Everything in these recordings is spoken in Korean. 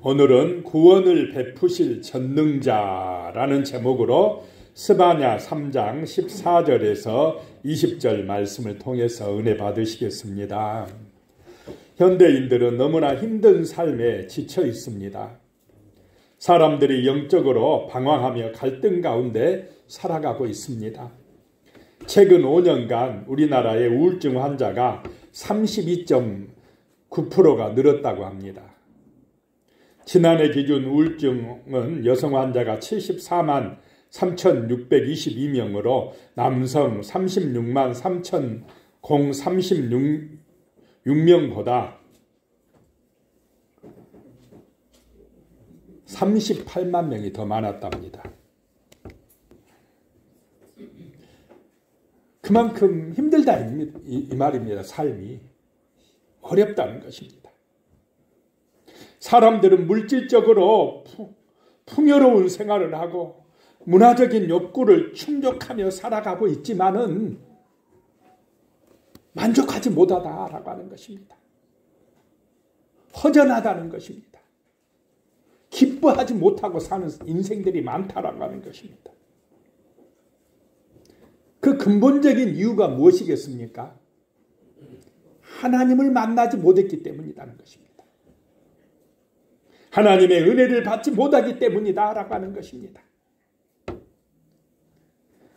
오늘은 구원을 베푸실 전능자라는 제목으로 스바냐 3장 14절에서 20절 말씀을 통해서 은혜 받으시겠습니다. 현대인들은 너무나 힘든 삶에 지쳐 있습니다. 사람들이 영적으로 방황하며 갈등 가운데 살아가고 있습니다. 최근 5년간 우리나라의 우울증 환자가 32.9%가 늘었다고 합니다. 지난해 기준 우울증은 여성 환자가 74만 3,622명으로 남성 36만 3,036명보다 38만 명이 더 많았답니다. 그만큼 힘들다 이 말입니다. 삶이 어렵다는 것입니다. 사람들은 물질적으로 풍요로운 생활을 하고 문화적인 욕구를 충족하며 살아가고 있지만은 만족하지 못하다라고 하는 것입니다. 허전하다는 것입니다. 기뻐하지 못하고 사는 인생들이 많다라고 하는 것입니다. 그 근본적인 이유가 무엇이겠습니까? 하나님을 만나지 못했기 때문이라는 것입니다. 하나님의 은혜를 받지 못하기 때문이다라고 하는 것입니다.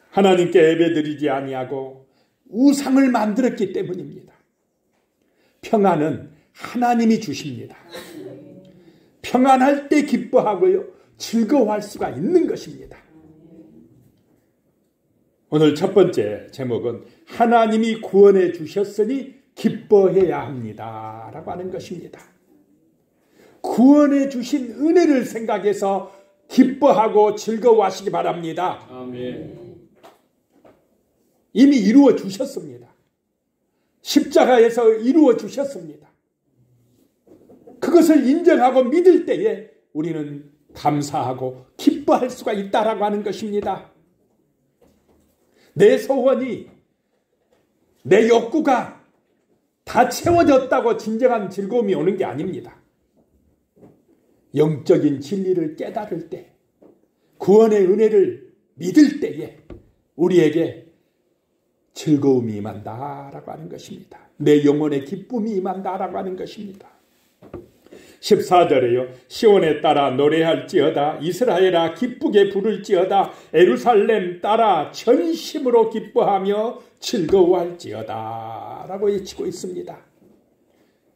하나님께 예배드리지 아니하고 우상을 만들었기 때문입니다. 평안은 하나님이 주십니다. 평안할 때 기뻐하고요, 즐거워할 수가 있는 것입니다. 오늘 첫 번째 제목은 하나님이 구원해 주셨으니 기뻐해야 합니다 라고 하는 것입니다. 구원해 주신 은혜를 생각해서 기뻐하고 즐거워하시기 바랍니다. 아멘. 이미 이루어 주셨습니다. 십자가에서 이루어 주셨습니다. 그것을 인정하고 믿을 때에 우리는 감사하고 기뻐할 수가 있다라고 하는 것입니다. 내 소원이, 내 욕구가 다 채워졌다고 진정한 즐거움이 오는 게 아닙니다. 영적인 진리를 깨달을 때, 구원의 은혜를 믿을 때에 우리에게 즐거움이 임한다라고 하는 것입니다. 내 영혼의 기쁨이 임한다라고 하는 것입니다. 14절에요. 시온에 따라 노래할지어다, 이스라엘아 기쁘게 부를지어다, 예루살렘 따라 전심으로 기뻐하며 즐거워할지어다 라고 외치고 있습니다.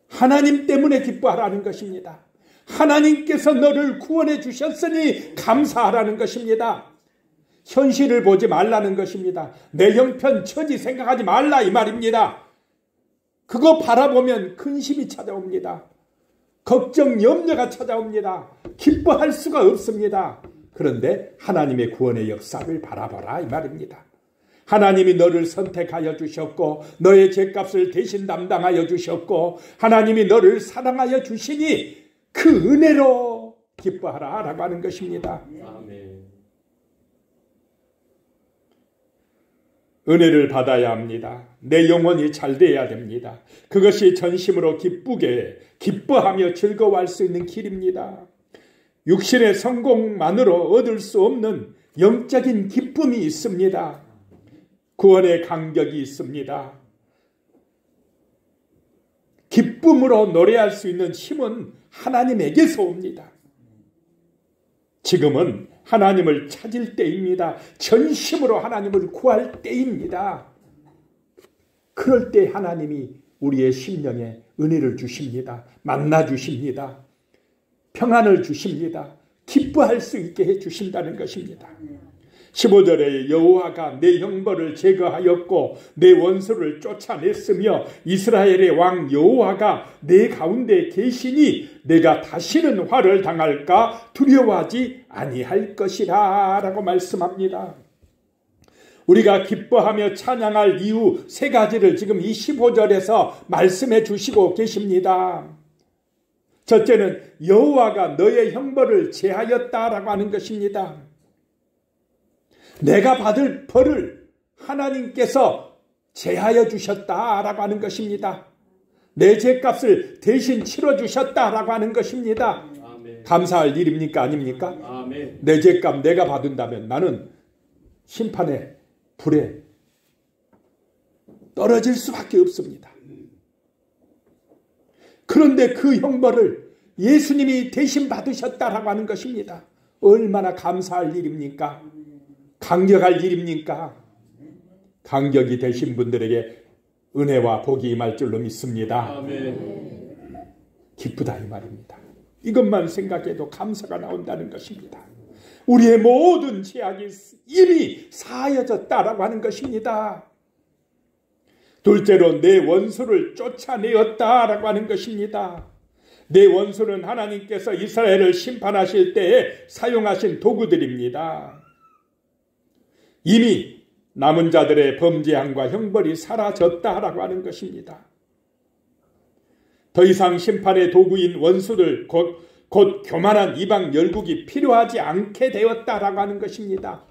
하나님 때문에 기뻐하라는 것입니다. 하나님께서 너를 구원해 주셨으니 감사하라는 것입니다. 현실을 보지 말라는 것입니다. 내 형편 처지 생각하지 말라 이 말입니다. 그거 바라보면 근심이 찾아옵니다. 걱정, 염려가 찾아옵니다. 기뻐할 수가 없습니다. 그런데 하나님의 구원의 역사를 바라보라 이 말입니다. 하나님이 너를 선택하여 주셨고 너의 죄값을 대신 담당하여 주셨고 하나님이 너를 사랑하여 주시니 그 은혜로 기뻐하라 라고 하는 것입니다. 아멘. 은혜를 받아야 합니다. 내 영혼이 잘 돼야 됩니다. 그것이 전심으로 기뻐하며 즐거워할 수 있는 길입니다. 육신의 성공만으로 얻을 수 없는 영적인 기쁨이 있습니다. 구원의 간격이 있습니다. 기쁨으로 노래할 수 있는 힘은 하나님에게서 옵니다. 지금은 하나님을 찾을 때입니다. 전심으로 하나님을 구할 때입니다. 그럴 때 하나님이 우리의 심령에 은혜를 주십니다. 만나 주십니다. 평안을 주십니다. 기뻐할 수 있게 해 주신다는 것입니다. 15절에 여호와가 내 형벌을 제거하였고 내 원수를 쫓아냈으며 이스라엘의 왕 여호와가 내 가운데 계시니 내가 다시는 화를 당할까 두려워하지 아니할 것이라 라고 말씀합니다. 우리가 기뻐하며 찬양할 이유 세 가지를 지금 이 15절에서 말씀해 주시고 계십니다. 첫째는 여호와가 너의 형벌을 제하였다라고 하는 것입니다. 내가 받을 벌을 하나님께서 제하여 주셨다라고 하는 것입니다. 내 죄값을 대신 치러주셨다라고 하는 것입니다. 아멘. 감사할 일입니까? 아닙니까? 아멘. 내 죄값 내가 받은다면 나는 심판의 불에 떨어질 수밖에 없습니다. 그런데 그 형벌을 예수님이 대신 받으셨다라고 하는 것입니다. 얼마나 감사할 일입니까? 감격할 일입니까? 감격이 되신 분들에게 은혜와 복이 임할 줄로 믿습니다. 아멘. 기쁘다 이 말입니다. 이것만 생각해도 감사가 나온다는 것입니다. 우리의 모든 죄악이 이미 사하여졌다라고 하는 것입니다. 둘째로 내 원수를 쫓아내었다라고 하는 것입니다. 내 원수는 하나님께서 이스라엘을 심판하실 때에 사용하신 도구들입니다. 이미 남은 자들의 범죄함과 형벌이 사라졌다라고 하는 것입니다. 더 이상 심판의 도구인 원수들 곧 교만한 이방 열국이 필요하지 않게 되었다라고 하는 것입니다.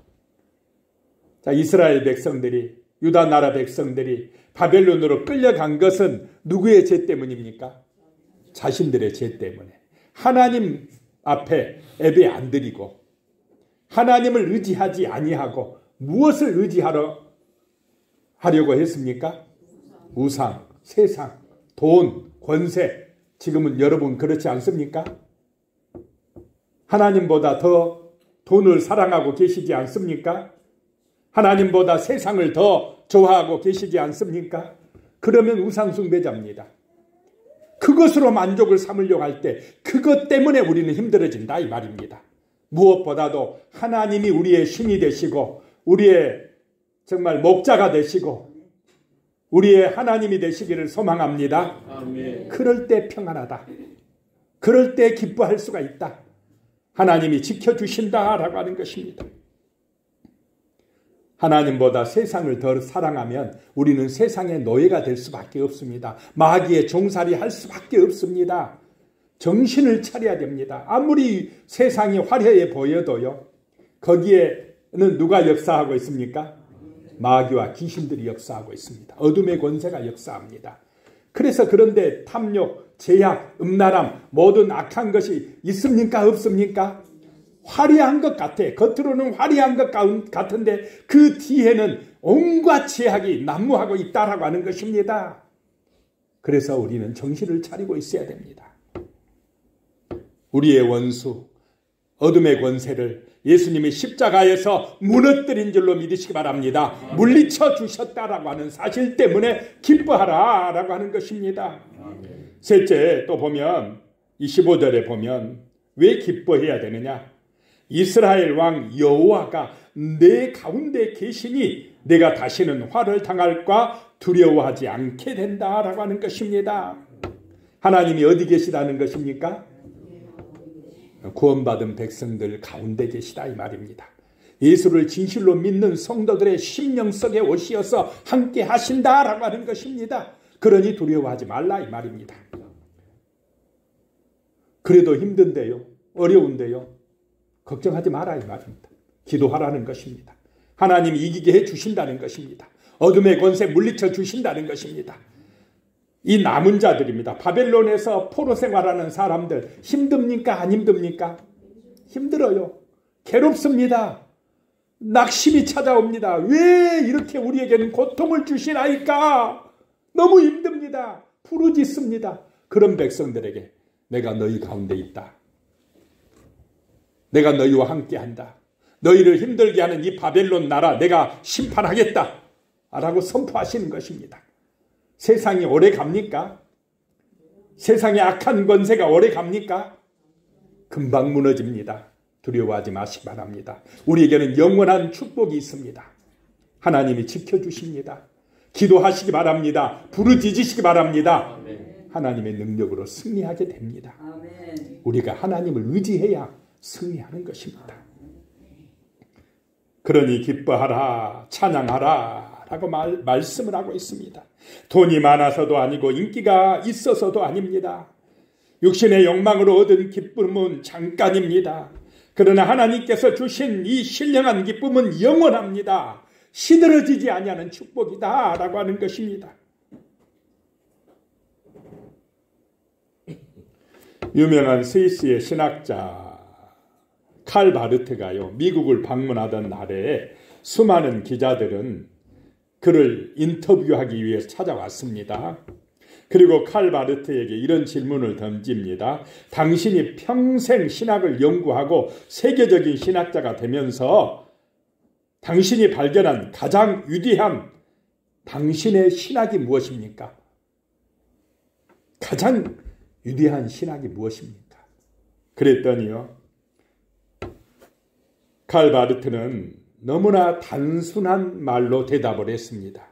자, 이스라엘 백성들이, 유다 나라 백성들이 바벨론으로 끌려간 것은 누구의 죄 때문입니까? 자신들의 죄 때문에. 하나님 앞에 예배 안 드리고 하나님을 의지하지 아니하고 무엇을 의지하려고 했습니까? 우상, 세상, 돈, 권세. 지금은 여러분 그렇지 않습니까? 하나님보다 더 돈을 사랑하고 계시지 않습니까? 하나님보다 세상을 더 좋아하고 계시지 않습니까? 그러면 우상 숭배자입니다. 그것으로 만족을 삼으려고 할 때 그것 때문에 우리는 힘들어진다 이 말입니다. 무엇보다도 하나님이 우리의 신이 되시고 우리의 정말 목자가 되시고 우리의 하나님이 되시기를 소망합니다. 아멘. 그럴 때 평안하다. 그럴 때 기뻐할 수가 있다. 하나님이 지켜주신다라고 하는 것입니다. 하나님보다 세상을 더 사랑하면 우리는 세상의 노예가 될 수밖에 없습니다. 마귀의 종살이 할 수밖에 없습니다. 정신을 차려야 됩니다. 아무리 세상이 화려해 보여도요. 거기에는 누가 역사하고 있습니까? 마귀와 귀신들이 역사하고 있습니다. 어둠의 권세가 역사합니다. 그래서 그런데 탐욕, 제약, 음란함, 모든 악한 것이 있습니까? 없습니까? 화려한 것 같아. 겉으로는 화려한 것 같은데 그 뒤에는 온갖 죄악이 난무하고 있다라고 하는 것입니다. 그래서 우리는 정신을 차리고 있어야 됩니다. 우리의 원수, 어둠의 권세를 예수님이 십자가에서 무너뜨린 줄로 믿으시기 바랍니다. 물리쳐 주셨다라고 하는 사실 때문에 기뻐하라라고 하는 것입니다. 셋째, 또 보면 25절에 보면 왜 기뻐해야 되느냐? 이스라엘 왕 여호와가 내 가운데 계시니 내가 다시는 화를 당할까 두려워하지 않게 된다라고 하는 것입니다. 하나님이 어디 계시다는 것입니까? 구원받은 백성들 가운데 계시다 이 말입니다. 예수를 진실로 믿는 성도들의 심령 속에 오시어서 함께 하신다라고 하는 것입니다. 그러니 두려워하지 말라 이 말입니다. 그래도 힘든데요, 어려운데요, 걱정하지 마라 이 말입니다. 기도하라는 것입니다. 하나님이 이기게 해주신다는 것입니다. 어둠의 권세 물리쳐 주신다는 것입니다. 이 남은 자들입니다. 바벨론에서 포로 생활하는 사람들 힘듭니까? 안 힘듭니까? 힘들어요. 괴롭습니다. 낙심이 찾아옵니다. 왜 이렇게 우리에게는 고통을 주시나이까? 너무 힘듭니다. 부르짖습니다. 그런 백성들에게 내가 너희 가운데 있다. 내가 너희와 함께한다. 너희를 힘들게 하는 이 바벨론 나라 내가 심판하겠다 라고 선포하시는 것입니다. 세상이 오래 갑니까? 세상의 악한 권세가 오래 갑니까? 금방 무너집니다. 두려워하지 마시기 바랍니다. 우리에게는 영원한 축복이 있습니다. 하나님이 지켜주십니다. 기도하시기 바랍니다. 부르짖으시기 바랍니다. 아멘. 하나님의 능력으로 승리하게 됩니다. 아멘. 우리가 하나님을 의지해야 승리하는 것입니다. 그러니 기뻐하라, 찬양하라 라고 말씀을 하고 있습니다. 돈이 많아서도 아니고 인기가 있어서도 아닙니다. 육신의 욕망으로 얻은 기쁨은 잠깐입니다. 그러나 하나님께서 주신 이 신령한 기쁨은 영원합니다. 시들어지지 아니하는 축복이다 라고 하는 것입니다. 유명한 스위스의 신학자 칼 바르트가요, 미국을 방문하던 날에 수많은 기자들은 그를 인터뷰하기 위해서 찾아왔습니다. 그리고 칼 바르트에게 이런 질문을 던집니다. 당신이 평생 신학을 연구하고 세계적인 신학자가 되면서 당신이 발견한 가장 위대한 당신의 신학이 무엇입니까? 가장 위대한 신학이 무엇입니까? 그랬더니요, 칼 바르트는 너무나 단순한 말로 대답을 했습니다.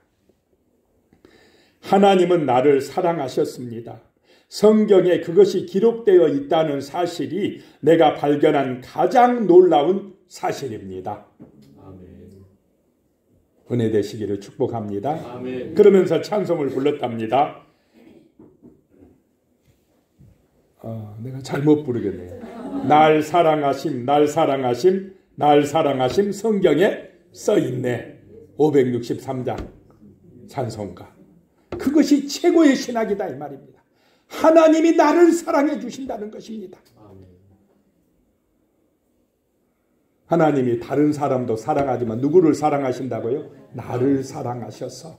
하나님은 나를 사랑하셨습니다. 성경에 그것이 기록되어 있다는 사실이 내가 발견한 가장 놀라운 사실입니다. 아멘. 은혜 되시기를 축복합니다. 아멘. 그러면서 찬송을 불렀답니다. 내가 잘못 부르겠네요. 날 사랑하심, 날 사랑하심, 날 사랑하심 성경에 써있네. 563장 찬송가. 그것이 최고의 신학이다 이 말입니다. 하나님이 나를 사랑해 주신다는 것입니다. 하나님이 다른 사람도 사랑하지만 누구를 사랑하신다고요? 나를 사랑하셔서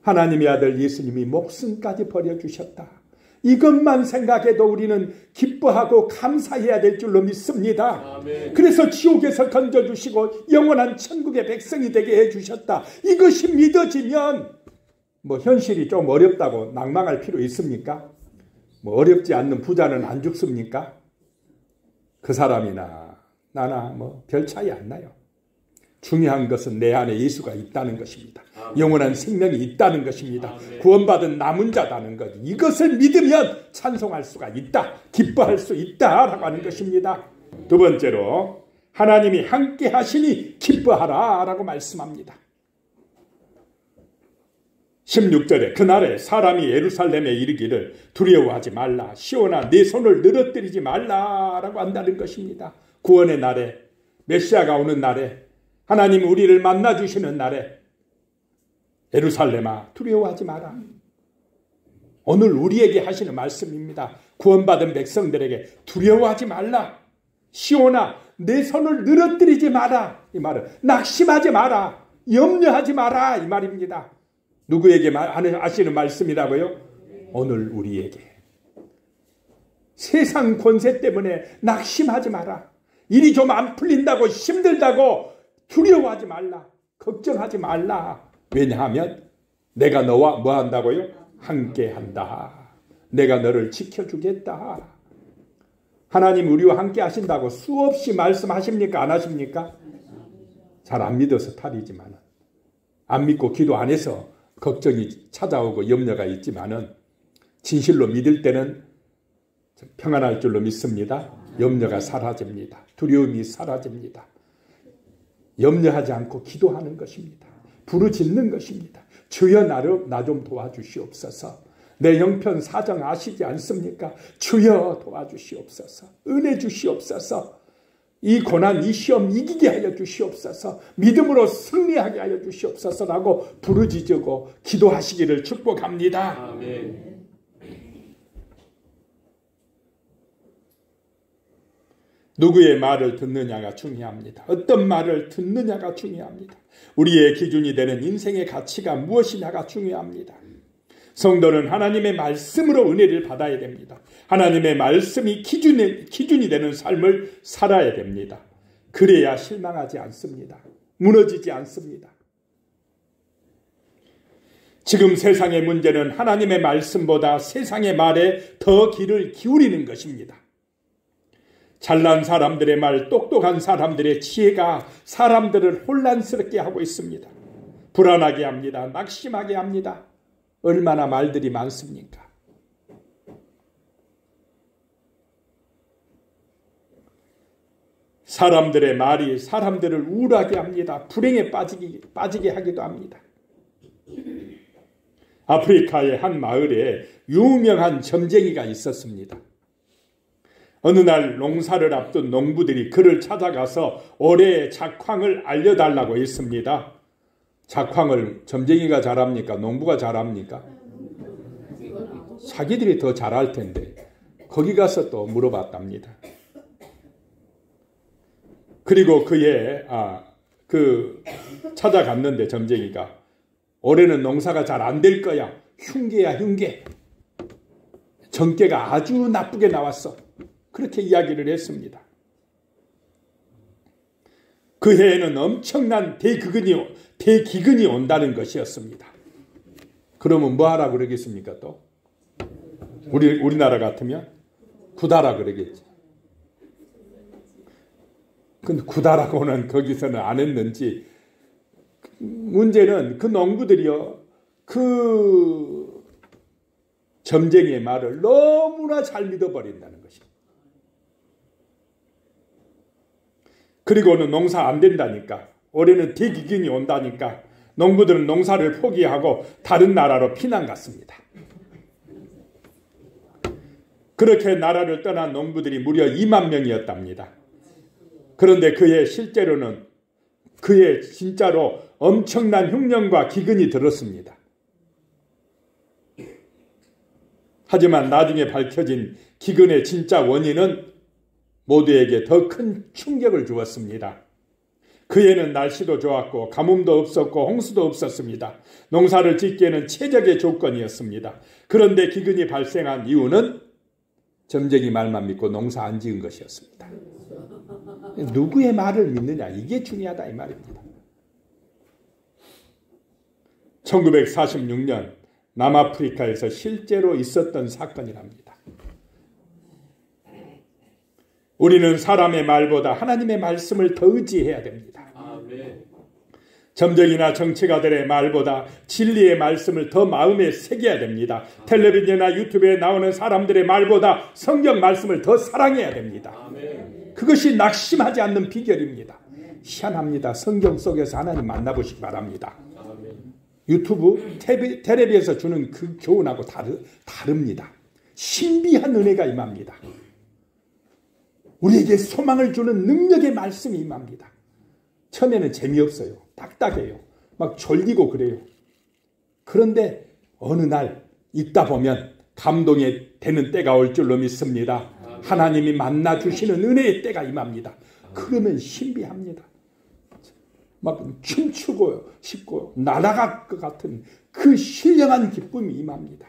하나님의 아들 예수님이 목숨까지 버려주셨다. 이것만 생각해도 우리는 기뻐하고 감사해야 될 줄로 믿습니다. 아멘. 그래서 지옥에서 건져주시고 영원한 천국의 백성이 되게 해주셨다. 이것이 믿어지면 현실이 좀 어렵다고 낭망할 필요 있습니까? 어렵지 않는 부자는 안 죽습니까? 그 사람이나 나나 별 차이 안 나요. 중요한 것은 내 안에 예수가 있다는 것입니다. 아멘. 영원한 생명이 있다는 것입니다. 아멘. 구원받은 남은 자다는 것. 이것을 믿으면 찬송할 수가 있다. 기뻐할 수 있다라고 하는 것입니다. 두 번째로 하나님이 함께 하시니 기뻐하라 라고 말씀합니다. 16절에 그날에 사람이 예루살렘에 이르기를 두려워하지 말라. 시온아 내 손을 늘어뜨리지 말라라고 한다는 것입니다. 구원의 날에, 메시아가 오는 날에, 하나님 우리를 만나주시는 날에 예루살렘아 두려워하지 마라. 오늘 우리에게 하시는 말씀입니다. 구원받은 백성들에게 두려워하지 말라. 시온아 내 손을 늘어뜨리지 마라. 이 말은 낙심하지 마라. 염려하지 마라 이 말입니다. 누구에게 하시는 말씀이라고요? 오늘 우리에게. 세상 권세 때문에 낙심하지 마라. 일이 좀 안 풀린다고 힘들다고 두려워하지 말라. 걱정하지 말라. 왜냐하면 내가 너와 뭐 한다고요? 함께 한다. 내가 너를 지켜주겠다. 하나님 우리와 함께 하신다고 수없이 말씀하십니까? 안 하십니까? 잘 안 믿어서 탈이지만, 안 믿고 기도 안 해서 걱정이 찾아오고 염려가 있지만은 진실로 믿을 때는 평안할 줄로 믿습니다. 염려가 사라집니다. 두려움이 사라집니다. 염려하지 않고 기도하는 것입니다. 부르짖는 것입니다. 주여 나 좀 도와주시옵소서. 내 형편 사정 아시지 않습니까? 주여 도와주시옵소서. 은혜 주시옵소서. 이 고난 이 시험 이기게 하여 주시옵소서. 믿음으로 승리하게 하여 주시옵소서라고 부르짖고 기도하시기를 축복합니다. 아멘. 누구의 말을 듣느냐가 중요합니다. 어떤 말을 듣느냐가 중요합니다. 우리의 기준이 되는 인생의 가치가 무엇이냐가 중요합니다. 성도는 하나님의 말씀으로 은혜를 받아야 됩니다. 하나님의 말씀이 기준이 되는 삶을 살아야 됩니다. 그래야 실망하지 않습니다. 무너지지 않습니다. 지금 세상의 문제는 하나님의 말씀보다 세상의 말에 더 귀를 기울이는 것입니다. 잘난 사람들의 말, 똑똑한 사람들의 지혜가 사람들을 혼란스럽게 하고 있습니다. 불안하게 합니다. 낙심하게 합니다. 얼마나 말들이 많습니까? 사람들의 말이 사람들을 우울하게 합니다. 불행에 빠지게 하기도 합니다. 아프리카의 한 마을에 유명한 점쟁이가 있었습니다. 어느 날 농사를 앞둔 농부들이 그를 찾아가서 올해의 작황을 알려달라고 했습니다. 작황을 점쟁이가 잘합니까? 농부가 잘합니까? 자기들이 더 잘할 텐데 거기 가서 또 물어봤답니다. 그리고 찾아갔는데 점쟁이가 올해는 농사가 잘 안 될 거야. 흉계야 흉계. 정계가 아주 나쁘게 나왔어. 그렇게 이야기를 했습니다. 그 해에는 엄청난 대기근이 온다는 것이었습니다. 그러면 뭐 하라 그러겠습니까 또? 우리나라 같으면 구다라 그러겠지. 근데 구다라고는 거기서는 안 했는지, 문제는 그 농부들이요, 그 점쟁이의 말을 너무나 잘 믿어버린다는 것입니다. 그리고는 농사 안 된다니까, 올해는 대기근이 온다니까 농부들은 농사를 포기하고 다른 나라로 피난 갔습니다. 그렇게 나라를 떠난 농부들이 무려 2만 명이었답니다. 그런데 그해 실제로는 그해 진짜로 엄청난 흉년과 기근이 들었습니다. 하지만 나중에 밝혀진 기근의 진짜 원인은 모두에게 더 큰 충격을 주었습니다. 그해는 날씨도 좋았고 가뭄도 없었고 홍수도 없었습니다. 농사를 짓기에는 최적의 조건이었습니다. 그런데 기근이 발생한 이유는 점쟁이 말만 믿고 농사 안 지은 것이었습니다. 누구의 말을 믿느냐, 이게 중요하다 이 말입니다. 1946년 남아프리카에서 실제로 있었던 사건이랍니다. 우리는 사람의 말보다 하나님의 말씀을 더 의지해야 됩니다. 점쟁이나 정치가들의 말보다 진리의 말씀을 더 마음에 새겨야 됩니다. 텔레비전이나 유튜브에 나오는 사람들의 말보다 성경 말씀을 더 사랑해야 됩니다. 그것이 낙심하지 않는 비결입니다. 희한합니다. 성경 속에서 하나님 만나보시기 바랍니다. 유튜브, 텔레비에서 주는 그 교훈하고 다릅니다. 신비한 은혜가 임합니다. 우리에게 소망을 주는 능력의 말씀이 임합니다. 처음에는 재미없어요. 딱딱해요. 막 졸리고 그래요. 그런데 어느 날 읽다 보면 감동이 되는 때가 올 줄로 믿습니다. 하나님이 만나주시는 은혜의 때가 임합니다. 그러면 신비합니다. 막 춤추고 싶고 날아갈 것 같은 그 신령한 기쁨이 임합니다.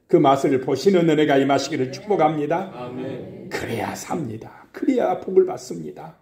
그 맛을 보시는 은혜가 임하시기를 축복합니다. 아멘. 그래야 삽니다. 그래야 복을 받습니다.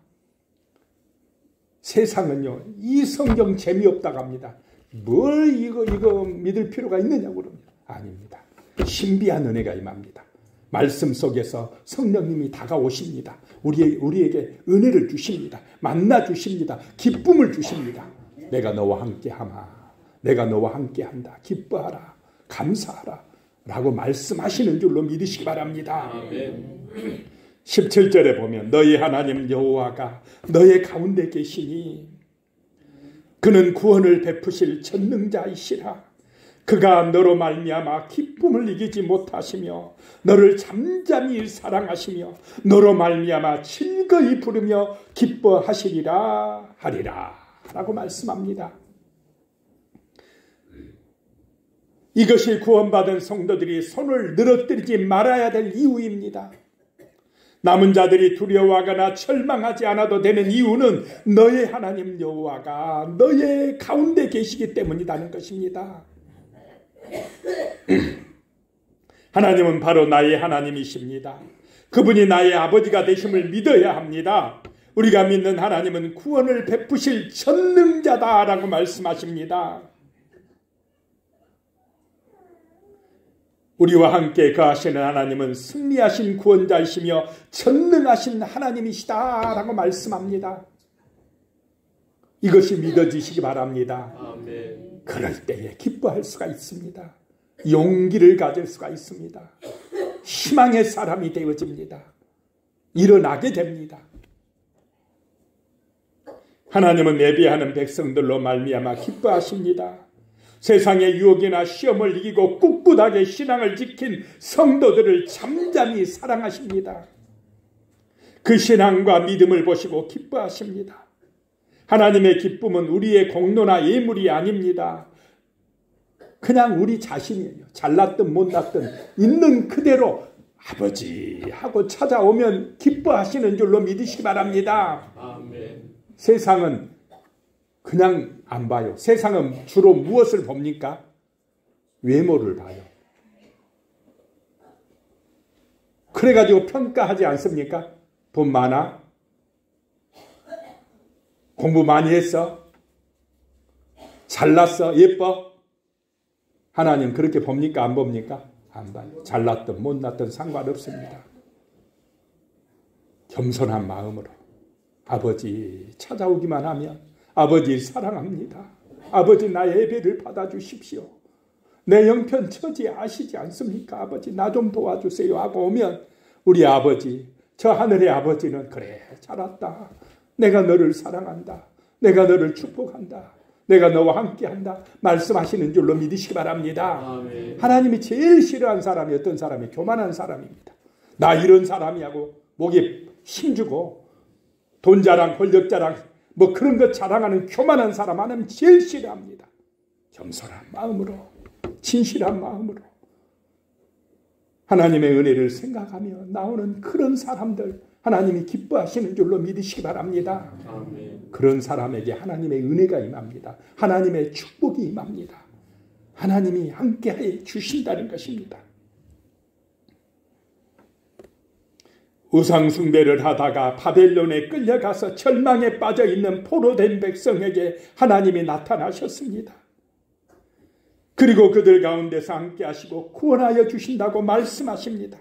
세상은요, 이 성경 재미없다고 합니다. 뭘 이거 믿을 필요가 있느냐고 그럽니다. 아닙니다. 신비한 은혜가 임합니다. 말씀 속에서 성령님이 다가오십니다. 우리에게 은혜를 주십니다. 만나 주십니다. 기쁨을 주십니다. 내가 너와 함께하마. 내가 너와 함께한다. 기뻐하라. 감사하라. 라고 말씀하시는 줄로 믿으시기 바랍니다. 아멘. 17절에 보면 너희 하나님 여호와가 너의 가운데 계시니 그는 구원을 베푸실 전능자이시라. 그가 너로 말미암아 기쁨을 이기지 못하시며 너를 잠잠히 사랑하시며 너로 말미암아 즐거이 부르며 기뻐하시리라 하리라 라고 말씀합니다. 이것이 구원받은 성도들이 손을 늘어뜨리지 말아야 될 이유입니다. 남은 자들이 두려워하거나 절망하지 않아도 되는 이유는 너의 하나님 여호와가 너의 가운데 계시기 때문이라는 것입니다. 하나님은 바로 나의 하나님이십니다. 그분이 나의 아버지가 되심을 믿어야 합니다. 우리가 믿는 하나님은 구원을 베푸실 전능자다라고 말씀하십니다. 우리와 함께 거하시는 하나님은 승리하신 구원자이시며 전능하신 하나님이시다라고 말씀합니다. 이것이 믿어지시기 바랍니다. 아멘. 그럴 때에 기뻐할 수가 있습니다. 용기를 가질 수가 있습니다. 희망의 사람이 되어집니다. 일어나게 됩니다. 하나님은 예배하는 백성들로 말미암아 기뻐하십니다. 세상의 유혹이나 시험을 이기고 꿋꿋하게 신앙을 지킨 성도들을 잠잠히 사랑하십니다. 그 신앙과 믿음을 보시고 기뻐하십니다. 하나님의 기쁨은 우리의 공로나 예물이 아닙니다. 그냥 우리 자신이에요. 잘났든 못났든 있는 그대로 아버지 하고 찾아오면 기뻐하시는 줄로 믿으시기 바랍니다. 아멘. 세상은 그냥 안 봐요. 세상은 주로 무엇을 봅니까? 외모를 봐요. 그래가지고 평가하지 않습니까? 돈 많아? 공부 많이 했어? 잘났어? 예뻐? 하나님 그렇게 봅니까? 안 봅니까? 안 봐요. 잘났든 못났든 상관없습니다. 겸손한 마음으로 아버지 찾아오기만 하면 아버지 사랑합니다. 아버지 나의 예배를 받아주십시오. 내 형편 처지 아시지 않습니까? 아버지 나 좀 도와주세요 하고 오면 우리 아버지, 저 하늘의 아버지는 그래 잘 왔다. 내가 너를 사랑한다. 내가 너를 축복한다. 내가 너와 함께한다. 말씀하시는 줄로 믿으시기 바랍니다. 아멘. 하나님이 제일 싫어하는 사람이 어떤 사람이? 교만한 사람입니다. 나 이런 사람이 하고 목에 힘주고 돈 자랑, 권력 자랑 뭐 그런 것 자랑하는 교만한 사람 하나님 제일 싫어합니다. 겸손한 마음으로 진실한 마음으로 하나님의 은혜를 생각하며 나오는 그런 사람들 하나님이 기뻐하시는 줄로 믿으시기 바랍니다. 아멘. 그런 사람에게 하나님의 은혜가 임합니다. 하나님의 축복이 임합니다. 하나님이 함께해 주신다는 것입니다. 우상 숭배를 하다가 바벨론에 끌려가서 절망에 빠져있는 포로된 백성에게 하나님이 나타나셨습니다. 그리고 그들 가운데서 함께 하시고 구원하여 주신다고 말씀하십니다.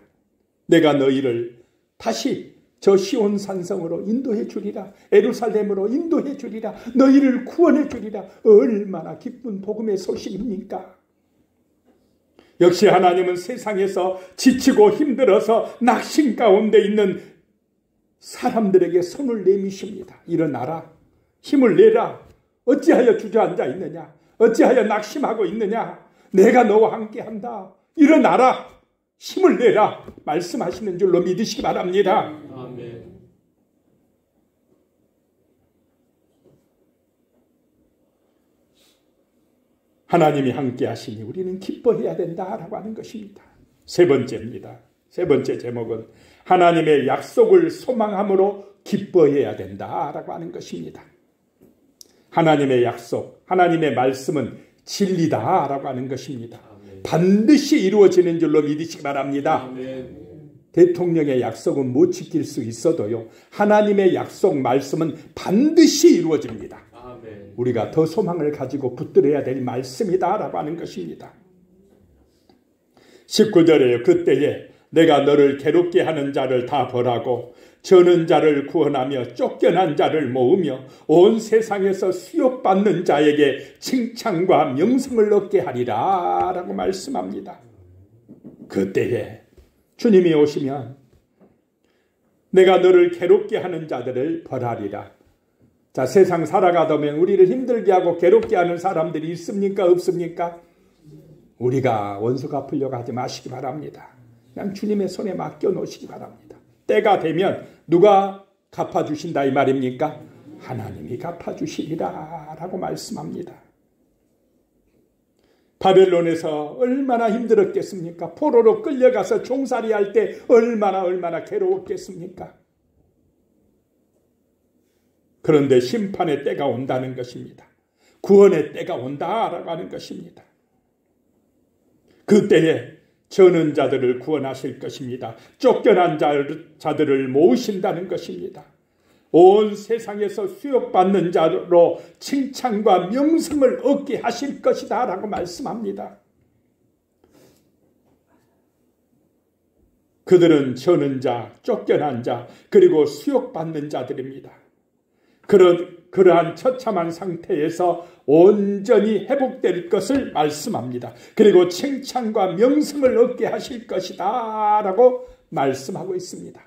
내가 너희를 다시 저 시온 산성으로 인도해 주리라. 예루살렘으로 인도해 주리라. 너희를 구원해 주리라. 얼마나 기쁜 복음의 소식입니까? 역시 하나님은 세상에서 지치고 힘들어서 낙심 가운데 있는 사람들에게 손을 내미십니다. 일어나라. 힘을 내라. 어찌하여 주저앉아 있느냐? 어찌하여 낙심하고 있느냐? 내가 너와 함께한다. 일어나라. 힘을 내라. 말씀하시는 줄로 믿으시기 바랍니다. 아멘. 하나님이 함께하시니 우리는 기뻐해야 된다라고 하는 것입니다. 세 번째입니다. 세 번째 제목은 하나님의 약속을 소망함으로 기뻐해야 된다라고 하는 것입니다. 하나님의 약속, 하나님의 말씀은 진리다라고 하는 것입니다. 아멘. 반드시 이루어지는 줄로 믿으시기 바랍니다. 아멘. 대통령의 약속은 못 지킬 수 있어도요. 하나님의 약속 말씀은 반드시 이루어집니다. 아멘. 우리가 더 소망을 가지고 붙들어야 될 말씀이다라고 하는 것입니다. 19절에요. 그때에 내가 너를 괴롭게 하는 자를 다 벌하고 저는 자를 구원하며 쫓겨난 자를 모으며 온 세상에서 수욕받는 자에게 칭찬과 명성을 얻게 하리라 라고 말씀합니다. 그때에 주님이 오시면 내가 너를 괴롭게 하는 자들을 벌하리라. 자, 세상 살아가다 보면 우리를 힘들게 하고 괴롭게 하는 사람들이 있습니까? 없습니까? 우리가 원수 갚으려고 하지 마시기 바랍니다. 그냥 주님의 손에 맡겨 놓으시기 바랍니다. 때가 되면 누가 갚아주신다 이 말입니까? 하나님이 갚아주시리라 라고 말씀합니다. 바벨론에서 얼마나 힘들었겠습니까? 포로로 끌려가서 종살이 할 때 얼마나 괴로웠겠습니까? 그런데 심판의 때가 온다는 것입니다. 구원의 때가 온다라고 하는 것입니다. 그때에 저는 자들을 구원하실 것입니다. 쫓겨난 자들을 모으신다는 것입니다. 온 세상에서 수욕받는 자로 칭찬과 명성을 얻게 하실 것이다 라고 말씀합니다. 그들은 저는 자, 쫓겨난 자, 그리고 수욕받는 자들입니다. 그러한 처참한 상태에서 온전히 회복될 것을 말씀합니다. 그리고 칭찬과 명성을 얻게 하실 것이다 라고 말씀하고 있습니다.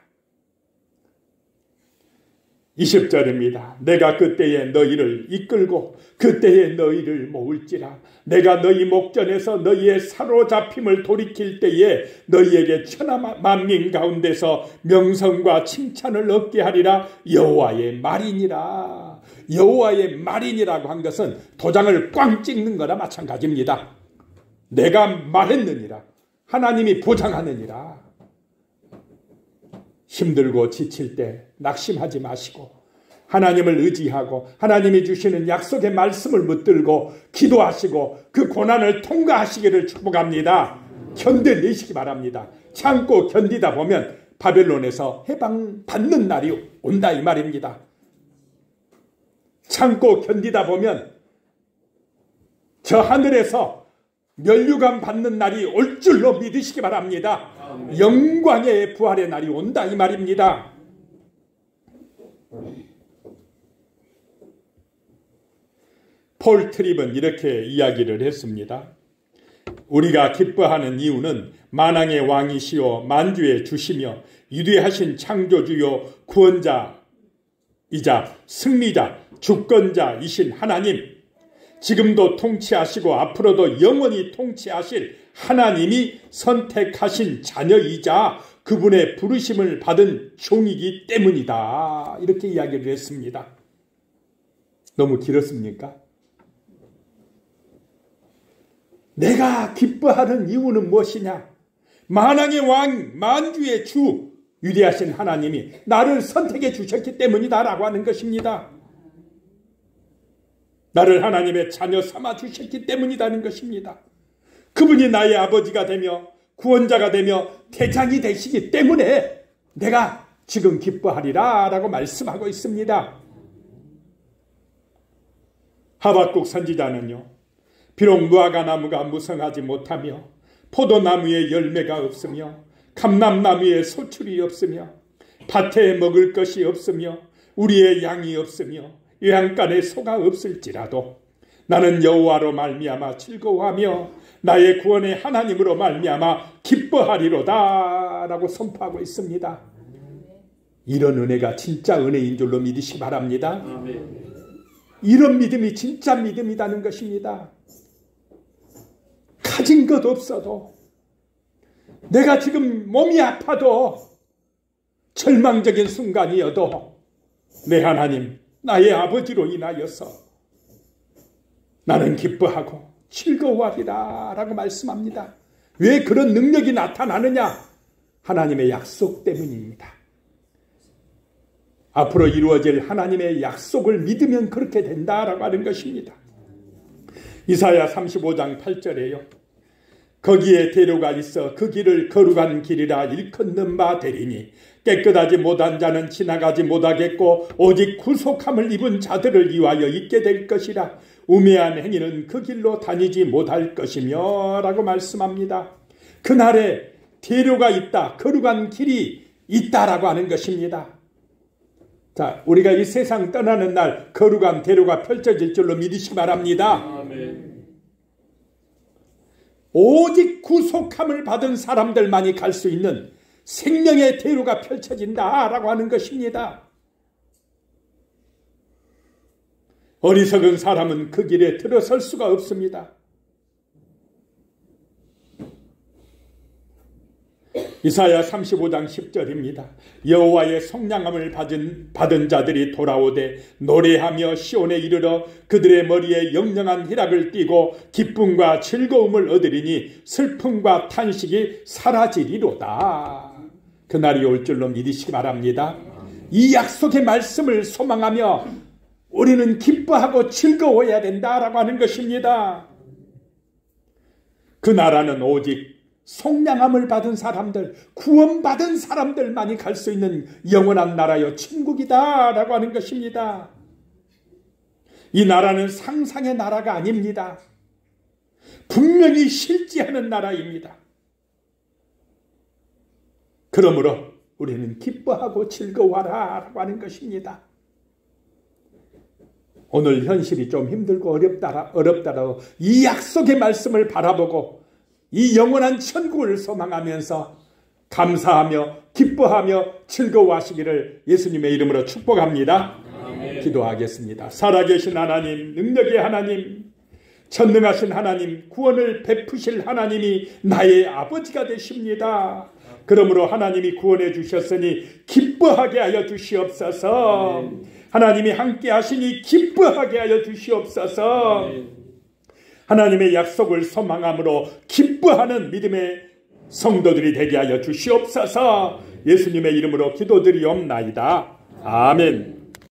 20절입니다. 내가 그때에 너희를 이끌고 그때에 너희를 모을지라. 내가 너희 목전에서 너희의 사로잡힘을 돌이킬 때에 너희에게 천하 만민 가운데서 명성과 칭찬을 얻게 하리라. 여호와의 말이니라. 여호와의 말이니라고 한 것은 도장을 꽝 찍는 거나 마찬가지입니다. 내가 말했느니라. 하나님이 보장하느니라. 힘들고 지칠 때 낙심하지 마시고 하나님을 의지하고 하나님이 주시는 약속의 말씀을 붙들고 기도하시고 그 고난을 통과하시기를 축복합니다. 견뎌내시기 바랍니다. 참고 견디다 보면 바벨론에서 해방받는 날이 온다 이 말입니다. 참고 견디다 보면 저 하늘에서 면류관 받는 날이 올 줄로 믿으시기 바랍니다. 영광의 부활의 날이 온다 이 말입니다. 폴 트립은 이렇게 이야기를 했습니다. 우리가 기뻐하는 이유는 만왕의 왕이시요 만주의 주시며 위대하신 창조주요 구원자이자 승리자 주권자이신 하나님, 지금도 통치하시고 앞으로도 영원히 통치하실 하나님이 선택하신 자녀이자 그분의 부르심을 받은 종이기 때문이다. 이렇게 이야기를 했습니다. 너무 길었습니까? 내가 기뻐하는 이유는 무엇이냐? 만왕의 왕, 만주의 주, 위대하신 하나님이 나를 선택해 주셨기 때문이다라고 하는 것입니다. 나를 하나님의 자녀 삼아 주셨기 때문이라는 것입니다. 그분이 나의 아버지가 되며 구원자가 되며 대장이 되시기 때문에 내가 지금 기뻐하리라 라고 말씀하고 있습니다. 하박국 선지자는요, 비록 무화과나무가 무성하지 못하며 포도나무에 열매가 없으며 감람나무에 소출이 없으며 밭에 먹을 것이 없으며 우리의 양이 없으며 외양간에 소가 없을지라도 나는 여호와로 말미암아 즐거워하며 나의 구원의 하나님으로 말미암아 기뻐하리로다 라고 선포하고 있습니다. 이런 은혜가 진짜 은혜인 줄로 믿으시기 바랍니다. 이런 믿음이 진짜 믿음이라는 것입니다. 가진 것 없어도 내가 지금 몸이 아파도 절망적인 순간이어도 내 하나님, 나의 아버지로 인하여서 나는 기뻐하고 즐거워하리라 라고 말씀합니다. 왜 그런 능력이 나타나느냐? 하나님의 약속 때문입니다. 앞으로 이루어질 하나님의 약속을 믿으면 그렇게 된다라고 하는 것입니다. 이사야 35장 8절에요. 거기에 대로가 있어 그 길을 거룩한 길이라 일컫는 바 되리니 깨끗하지 못한 자는 지나가지 못하겠고 오직 구속함을 입은 자들을 위하여 있게 될 것이라. 우매한 행위는 그 길로 다니지 못할 것이며 라고 말씀합니다. 그날에 대로가 있다, 거룩한 길이 있다라고 하는 것입니다. 자, 우리가 이 세상 떠나는 날 거룩한 대로가 펼쳐질 줄로 믿으시기 바랍니다. 아멘. 오직 구속함을 받은 사람들만이 갈 수 있는 생명의 대로가 펼쳐진다라고 하는 것입니다. 어리석은 사람은 그 길에 들어설 수가 없습니다. 이사야 35장 10절입니다. 여호와의 성량함을 받은 자들이 돌아오되 노래하며 시온에 이르러 그들의 머리에 영영한 희락을 띠고 기쁨과 즐거움을 얻으리니 슬픔과 탄식이 사라지리로다. 그날이 올 줄로 믿으시기 바랍니다. 이 약속의 말씀을 소망하며 우리는 기뻐하고 즐거워해야 된다라고 하는 것입니다. 그 나라는 오직 속량함을 받은 사람들, 구원받은 사람들만이 갈 수 있는 영원한 나라요 천국이다라고 하는 것입니다. 이 나라는 상상의 나라가 아닙니다. 분명히 실제하는 나라입니다. 그러므로 우리는 기뻐하고 즐거워하라라고 하는 것입니다. 오늘 현실이 좀 힘들고 어렵다라고 이 약속의 말씀을 바라보고 이 영원한 천국을 소망하면서 감사하며 기뻐하며 즐거워하시기를 예수님의 이름으로 축복합니다. 아멘. 기도하겠습니다. 살아계신 하나님, 능력의 하나님, 전능하신 하나님, 구원을 베푸실 하나님이 나의 아버지가 되십니다. 그러므로 하나님이 구원해 주셨으니 기뻐하게 하여 주시옵소서. 아멘. 하나님이 함께 하시니 기뻐하게 하여 주시옵소서. 아멘. 하나님의 약속을 소망함으로 기뻐하는 믿음의 성도들이 되게 하여 주시옵소서. 예수님의 이름으로 기도드리옵나이다. 아멘.